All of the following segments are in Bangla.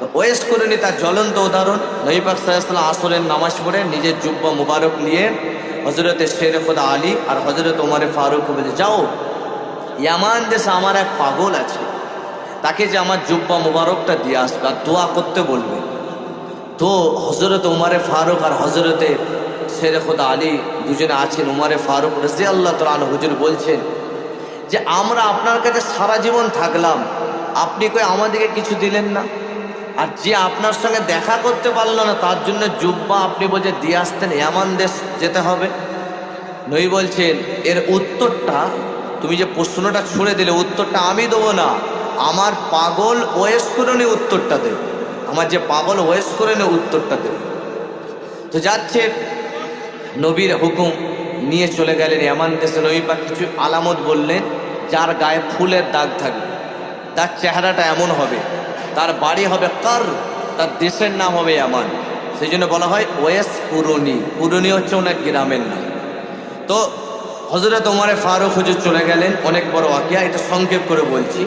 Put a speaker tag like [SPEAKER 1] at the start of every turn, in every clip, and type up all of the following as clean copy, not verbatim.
[SPEAKER 1] তো ওয়েস করুনি তার জ্বলন্ত উদাহরণ। নবী পাক সাল্লাল্লাহু আলাইহি ওয়াসাল্লাম আসরের নামাজ পড়ে নিজের জুব্বা মুবারক নিয়ে হযরতে শেরে খুদা আলী আর হযরত ওমর ফারুক বলে, যাও ইয়ামান দেশে আমার এক পাগল আছে, তাকে যে আমার জুব্বা মুবারকটা দিয়ে আসবে আর দোয়া করতে বলবে। তো হযরত ওমর ফারুক আর হযরতে শেরে খুদা আলী দুজনে আছেন। ওমর ফারুক রাদিয়াল্লাহু তাআলা আনহু হুজুর বলছেন যে আমরা আপনার কাছে সারা জীবন থাকলাম, আপনি কই আমাদেরকে কিছু দিলেন না, আর যে আপনার সঙ্গে দেখা করতে পারলো না তার জন্য জুব্বা আপনি বলছে দিয়ে আসতেন, ইয়ামান দেশ যেতে হবে। নবী বলছেন এর উত্তরটা, তুমি যে প্রশ্নটা ছুড়ে দিলে উত্তরটা আমি দেবো না, আমার পাগল ওয়েস করে নিয়ে উত্তরটা দেবে, আমার যে পাগল ওয়েস করে নিয়ে উত্তরটা দেবে। তো যাচ্ছে, নবীর হুকুম নিয়ে চলে গেলেন ইয়ামান দেশে। নবী পাক কিছু আলামত বললেন, যার গায়ে ফুলের দাগ থাকবে, তার চেহারাটা এমন হবে, তার বাড়ি হবে কার, তার দেশের নাম হবে ইয়ামান। সেই জন্য বলা হয় ওয়েস পুরনি। পুরনি হচ্ছে অনেক গ্রামের নাম। তো হযরত ওমর ফারুক হুজুর চলে গেলেন, অনেক বড় ওয়াকিয়া, এটা সংক্ষেপ করে বলছি।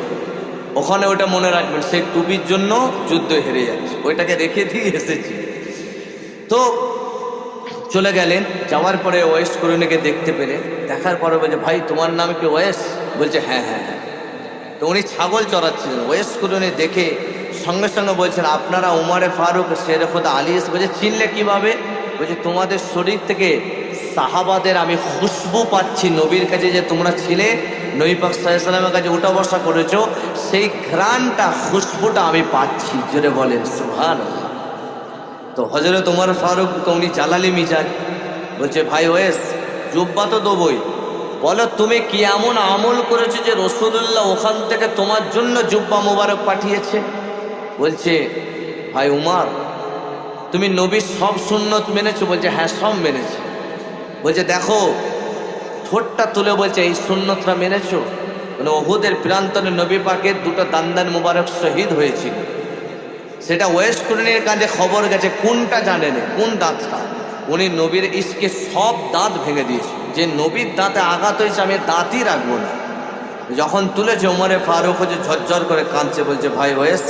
[SPEAKER 1] ওখানে ওটা মনে রাখবেন, সেই টুপির জন্য যুদ্ধ হেরে যাচ্ছে, ওইটাকে রেখে দিয়ে এসেছি। তো চলে গেলেন, যাওয়ার পরে ওয়েস করুনিকে দেখতে পেলে, দেখার পরে বলছে, ভাই তোমার নাম কি ওয়েস? বলছে হ্যাঁ হ্যাঁ হ্যাঁ। তো উনি ছাগল চড়াচ্ছিলেন। ওয়েস করুনি দেখে সঙ্গে সঙ্গে বলছেন, আপনারা ওমর ফারুক শেরে খুদা আলী? বলছে চিনলে কিভাবে? বলছে তোমাদের শরীর থেকে সাহাবাদের আমি খুশবু পাচ্ছি, নবীর কাছে যে তোমরা ছিলে, নবী পাক সাল্লাল্লাহু আলাইহি ওয়াসাল্লামের কাছে উঠা বসা করেছো, সেই ঘ্রাণটা খুশবুটা আমি পাচ্ছি। জোরে বলেন সুবহানাল্লাহ। তো হযরত ওমর ফারুক তো উনি জালালি মিজাজ, বলছে ভাই ওয়েস জুব্বা তো দেবই, বলো তুমি কি এমন আমল করেছো যে রাসূলুল্লাহ ওখান থেকে তোমার জন্য জুব্বা মুবারক পাঠিয়েছে? বলছে ভাই উমর, তুমি নবীর সব সুন্নত মেনেছো? বলছে হ্যাঁ সব মেনেছি। বলছে দেখো, ঠোঁটটা তুলে বলছে এই সুন্নতটা মেনেছো? মানে উহুদের প্রান্তরে নবী পাকের দুটো দান্দান মুবারক শহীদ হয়েছিল, সেটা ওয়েস করুনির কাছে খবর গেছে, কোনটা জানেন, কোন দাঁতটা? উনি নবীর ইশকে সব দাঁত ভেঙে দিয়েছে, যে নবীর দাঁতে আঘাত হয়েছে আমি দাঁতই রাখবো না। যখন তুলেছে ওমর ফারুক হচ্ছে ঝরঝর করে কাঁদছে, বলছে ভাই ওয়েস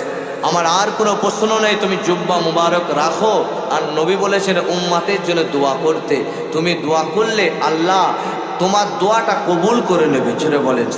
[SPEAKER 1] আমার আর কোনো প্রশ্ন নেই, তুমি জুব্বা মুবারক রাখো। আর নবী বলেছেন উম্মাতের জন্য দোয়া করতে, তুমি দোয়া করলে আল্লাহ তোমার দোয়াটা কবুল করে নেবে। ছেড়ে বলেন।